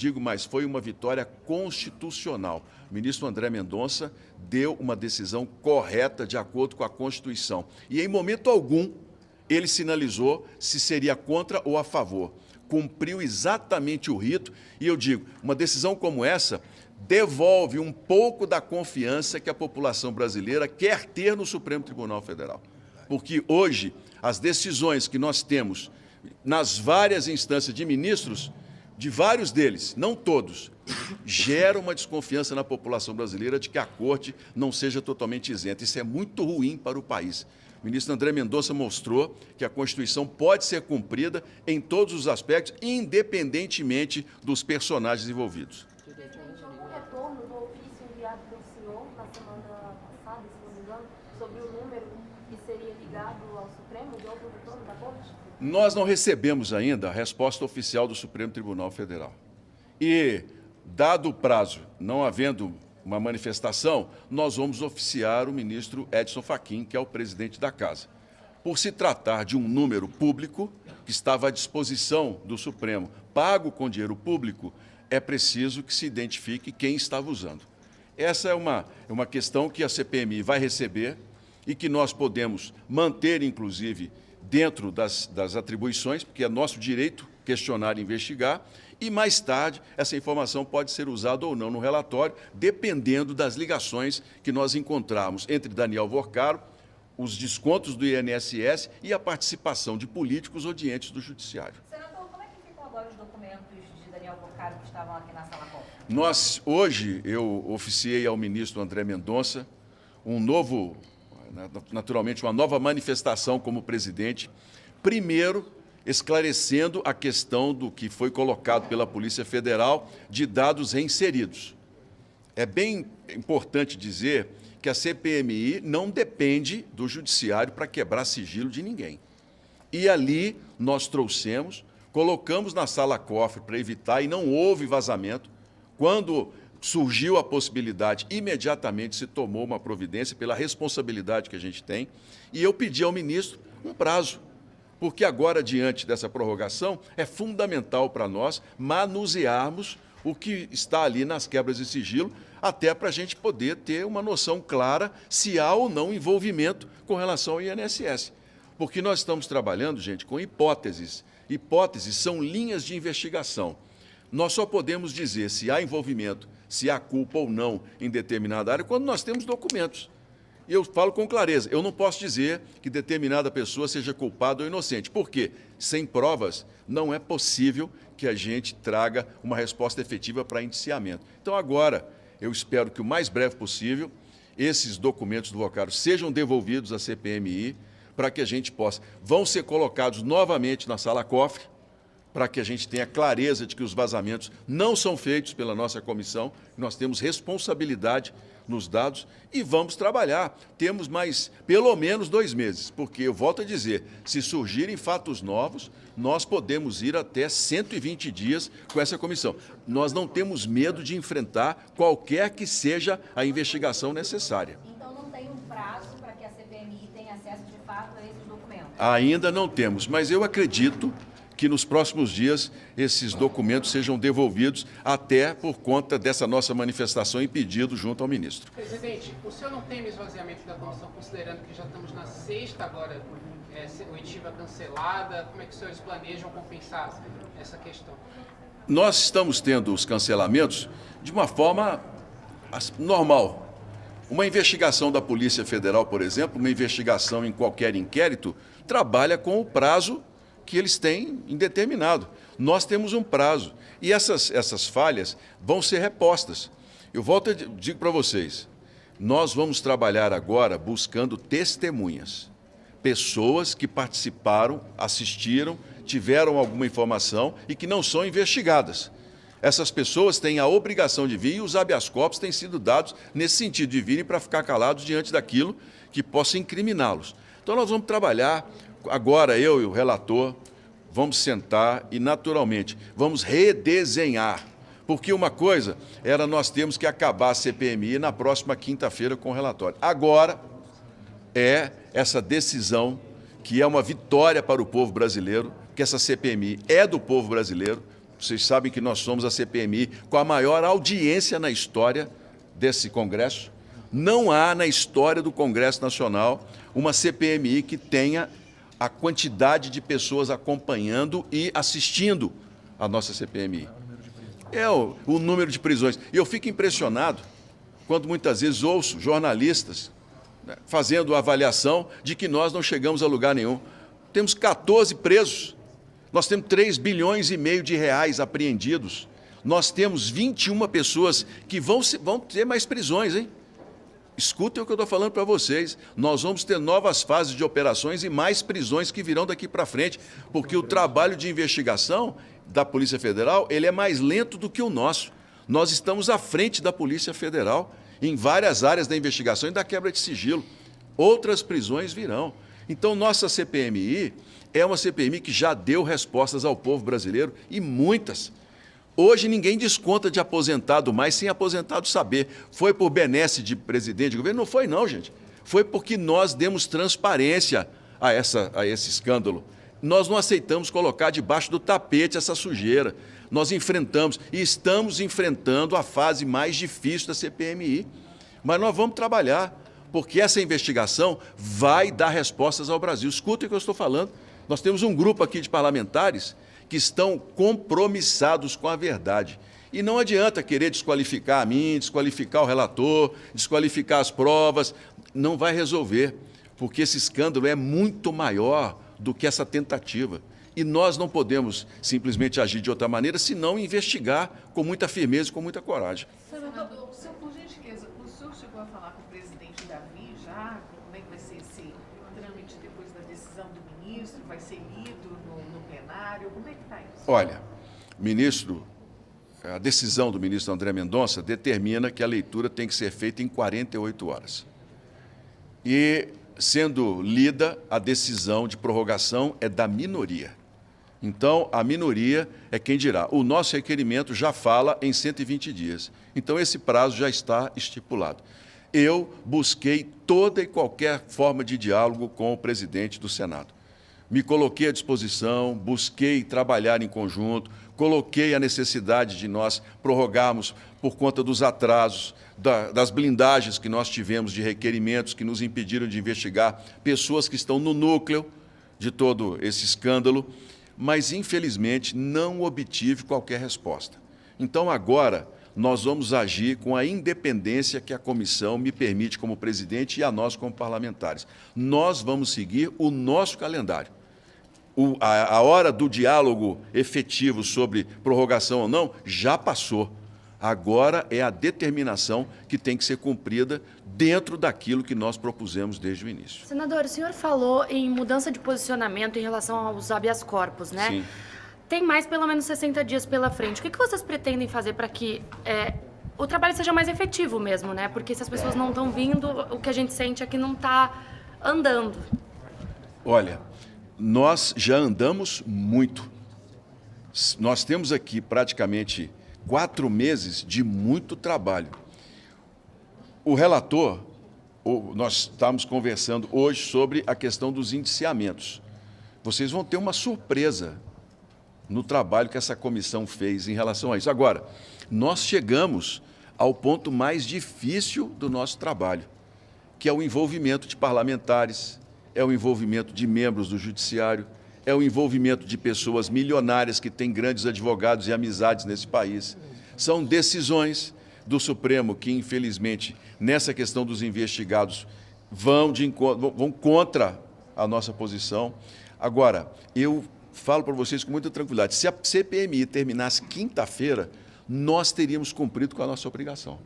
Digo mais, foi uma vitória constitucional. O ministro André Mendonça deu uma decisão correta de acordo com a Constituição. E em momento algum ele sinalizou se seria contra ou a favor. Cumpriu exatamente o rito e eu digo, uma decisão como essa devolve um pouco da confiança que a população brasileira quer ter no Supremo Tribunal Federal. Porque hoje as decisões que nós temos nas várias instâncias de ministros, de vários deles, não todos, gera uma desconfiança na população brasileira de que a Corte não seja totalmente isenta. Isso é muito ruim para o país. O ministro André Mendonça mostrou que a Constituição pode ser cumprida em todos os aspectos, independentemente dos personagens envolvidos. Houve um retorno do ofício enviado pelo senhor na semana passada, se não me engano, sobre o número que seria ligado ao Supremo? Houve um retorno da Corte? Nós não recebemos ainda a resposta oficial do Supremo Tribunal Federal. E, dado o prazo, não havendo uma manifestação, nós vamos oficiar o ministro Edson Fachin, que é o presidente da Casa. Por se tratar de um número público que estava à disposição do Supremo, pago com dinheiro público, é preciso que se identifique quem estava usando. Essa é uma questão que a CPMI vai receber e que nós podemos manter, inclusive, dentro das atribuições, porque é nosso direito questionar e investigar, e mais tarde essa informação pode ser usada ou não no relatório, dependendo das ligações que nós encontrarmos entre Daniel Vorcaro, os descontos do INSS e a participação de políticos ou de entes do Judiciário. Senador, como é que ficam agora os documentos de Daniel Vorcaro que estavam aqui na sala COF? Hoje, eu oficiei ao ministro André Mendonça naturalmente, uma nova manifestação como presidente, primeiro esclarecendo a questão do que foi colocado pela Polícia Federal de dados reinseridos. É bem importante dizer que a CPMI não depende do Judiciário para quebrar sigilo de ninguém. E ali nós trouxemos, colocamos na sala cofre para evitar, e não houve vazamento. Quando surgiu a possibilidade, imediatamente se tomou uma providência pela responsabilidade que a gente tem, e eu pedi ao ministro um prazo, porque agora, diante dessa prorrogação, é fundamental para nós manusearmos o que está ali nas quebras de sigilo, até para a gente poder ter uma noção clara se há ou não envolvimento com relação ao INSS. Porque nós estamos trabalhando, gente, com hipóteses. Hipóteses são linhas de investigação. Nós só podemos dizer se há envolvimento, se há culpa ou não em determinada área, quando nós temos documentos. E eu falo com clareza, eu não posso dizer que determinada pessoa seja culpada ou inocente. Por quê? Sem provas, não é possível que a gente traga uma resposta efetiva para indiciamento. Então, agora, eu espero que o mais breve possível, esses documentos do Vorcaro sejam devolvidos à CPMI, para que a gente possa. Vão ser colocados novamente na sala cofre, para que a gente tenha clareza de que os vazamentos não são feitos pela nossa comissão, nós temos responsabilidade nos dados e vamos trabalhar. Temos mais, pelo menos 2 meses, porque, eu volto a dizer, se surgirem fatos novos, nós podemos ir até 120 dias com essa comissão. Nós não temos medo de enfrentar qualquer que seja a investigação necessária. Então não tem um prazo para que a CPMI tenha acesso de fato a esses documentos? Ainda não temos, mas eu acredito que nos próximos dias esses documentos sejam devolvidos, até por conta dessa nossa manifestação e pedido junto ao ministro. Presidente, o senhor não teme esvaziamento da comissão, considerando que já estamos na 6ª agora, oitiva cancelada? Como é que os senhores planejam compensar essa questão? Nós estamos tendo os cancelamentos de uma forma normal. Uma investigação da Polícia Federal, por exemplo, uma investigação em qualquer inquérito, trabalha com o prazo que eles têm indeterminado. Nós temos um prazo e essas falhas vão ser repostas. Eu volto a digo para vocês, nós vamos trabalhar agora buscando testemunhas, pessoas que participaram, assistiram, tiveram alguma informação e que não são investigadas. Essas pessoas têm a obrigação de vir e os habeas corpus têm sido dados nesse sentido, de virem para ficar calados diante daquilo que possa incriminá-los. Então nós vamos trabalhar. Agora, eu e o relator vamos sentar e, naturalmente, vamos redesenhar. Porque uma coisa era nós temos que acabar a CPMI na próxima quinta-feira com o relatório. Agora é essa decisão que é uma vitória para o povo brasileiro, que essa CPMI é do povo brasileiro, Vocês sabem que nós somos a CPMI com a maior audiência na história desse Congresso. Não há na história do Congresso Nacional uma CPMI que tenha a quantidade de pessoas acompanhando e assistindo a nossa CPMI. É o número de prisões. E eu fico impressionado quando muitas vezes ouço jornalistas, né, fazendo a avaliação de que nós não chegamos a lugar nenhum. Temos 14 presos. Nós temos 3 bilhões e meio de reais apreendidos. Nós temos 21 pessoas que vão ter mais prisões, hein? Escutem o que eu estou falando para vocês. Nós vamos ter novas fases de operações e mais prisões que virão daqui para frente, porque o trabalho de investigação da Polícia Federal, ele é mais lento do que o nosso. Nós estamos à frente da Polícia Federal em várias áreas da investigação e da quebra de sigilo. Outras prisões virão. Então, nossa CPMI é uma CPMI que já deu respostas ao povo brasileiro, e muitas. Hoje ninguém desconta de aposentado mais sem aposentado saber. Foi por benesse de presidente de governo? Não foi não, gente. Foi porque nós demos transparência a esse escândalo. Nós não aceitamos colocar debaixo do tapete essa sujeira. Nós enfrentamos e estamos enfrentando a fase mais difícil da CPMI. Mas nós vamos trabalhar, porque essa investigação vai dar respostas ao Brasil. Escutem o que eu estou falando. Nós temos um grupo aqui de parlamentares que estão compromissados com a verdade. E não adianta querer desqualificar a mim, desqualificar o relator, desqualificar as provas. Não vai resolver, porque esse escândalo é muito maior do que essa tentativa. E nós não podemos simplesmente agir de outra maneira, senão investigar com muita firmeza e com muita coragem. Senador, por gentileza, o senhor chegou a falar com o presidente Davi já? Como é que vai ser esse trâmite depois da decisão do ministro? Vai ser lido no plenário? Como é que está isso? Olha, a decisão do ministro André Mendonça determina que a leitura tem que ser feita em 48 horas. E, sendo lida, a decisão de prorrogação é da minoria. Então, a minoria é quem dirá. O nosso requerimento já fala em 120 dias. Então, esse prazo já está estipulado. Eu busquei toda e qualquer forma de diálogo com o presidente do Senado. Me coloquei à disposição, busquei trabalhar em conjunto, coloquei a necessidade de nós prorrogarmos por conta dos atrasos, das blindagens que nós tivemos de requerimentos que nos impediram de investigar pessoas que estão no núcleo de todo esse escândalo, mas, infelizmente, não obtive qualquer resposta. Então, agora, nós vamos agir com a independência que a comissão me permite como presidente e a nós como parlamentares. Nós vamos seguir o nosso calendário. A hora do diálogo efetivo sobre prorrogação ou não já passou. Agora é a determinação que tem que ser cumprida dentro daquilo que nós propusemos desde o início. Senador, o senhor falou em mudança de posicionamento em relação aos habeas corpus, né? Sim. Tem mais pelo menos 60 dias pela frente. O que vocês pretendem fazer para que o trabalho seja mais efetivo mesmo, né? Porque se as pessoas não estão vindo, o que a gente sente é que não está andando. Olha, nós já andamos muito. Nós temos aqui praticamente 4 meses de muito trabalho. O relator, nós estamos conversando hoje sobre a questão dos indiciamentos. Vocês vão ter uma surpresa no trabalho que essa comissão fez em relação a isso. Agora, nós chegamos ao ponto mais difícil do nosso trabalho, que é o envolvimento de parlamentares, é o envolvimento de membros do judiciário, é o envolvimento de pessoas milionárias que têm grandes advogados e amizades nesse país. São decisões do Supremo que, infelizmente, nessa questão dos investigados, vão contra a nossa posição. Agora, eu falo para vocês com muita tranquilidade, se a CPMI terminasse quinta-feira, nós teríamos cumprido com a nossa obrigação.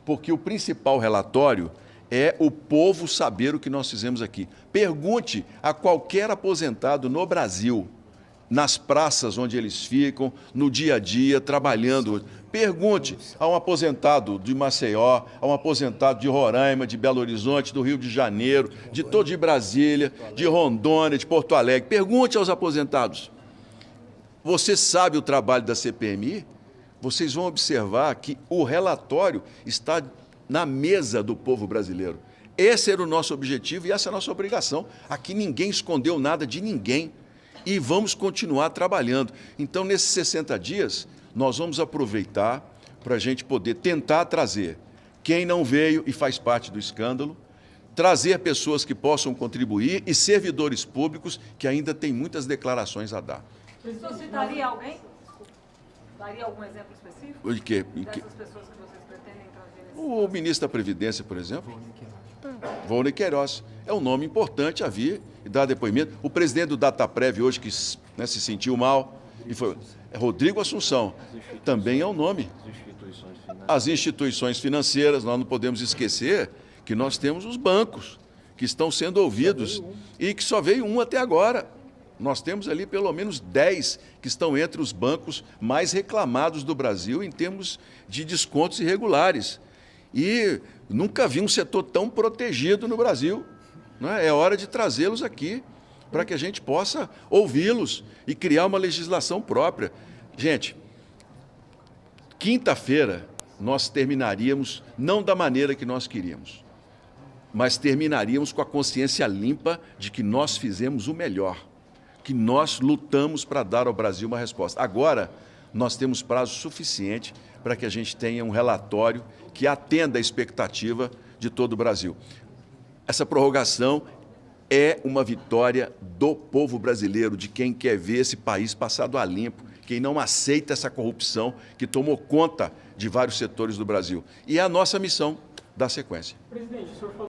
Porque o principal relatório é o povo saber o que nós fizemos aqui. Pergunte a qualquer aposentado no Brasil, nas praças onde eles ficam, no dia a dia, trabalhando. Pergunte a um aposentado de Maceió, a um aposentado de Roraima, de Belo Horizonte, do Rio de Janeiro, de Brasília, de Rondônia, de Porto Alegre. Pergunte aos aposentados. Você sabe o trabalho da CPMI? Vocês vão observar que o relatório está na mesa do povo brasileiro. Esse era o nosso objetivo e essa é a nossa obrigação. Aqui ninguém escondeu nada de ninguém. e vamos continuar trabalhando. Então, nesses 60 dias, nós vamos aproveitar para a gente poder tentar trazer quem não veio e faz parte do escândalo, trazer pessoas que possam contribuir e servidores públicos que ainda têm muitas declarações a dar. O senhor citaria alguém? Daria algum exemplo específico? De quê? Dessas pessoas que vocês pretendem trazer nesse... O ministro da Previdência, por exemplo, Volney Queiroz. É um nome importante a vir e dar depoimento. O presidente do Dataprev hoje, que se sentiu mal, e foi Rodrigo Assunção, também é um nome. As instituições financeiras, nós não podemos esquecer que nós temos os bancos que estão sendo ouvidos e que só veio um até agora. Nós temos ali pelo menos 10 que estão entre os bancos mais reclamados do Brasil em termos de descontos irregulares. E nunca vi um setor tão protegido no Brasil. Né? É hora de trazê-los aqui para que a gente possa ouvi-los e criar uma legislação própria. Gente, quinta-feira nós terminaríamos, não da maneira que nós queríamos, mas terminaríamos com a consciência limpa de que nós fizemos o melhor, que nós lutamos para dar ao Brasil uma resposta. Agora, nós temos prazo suficiente para que a gente tenha um relatório que atenda a expectativa de todo o Brasil. Essa prorrogação é uma vitória do povo brasileiro, de quem quer ver esse país passado a limpo, quem não aceita essa corrupção que tomou conta de vários setores do Brasil. E é a nossa missão dar sequência. Presidente, o senhor falou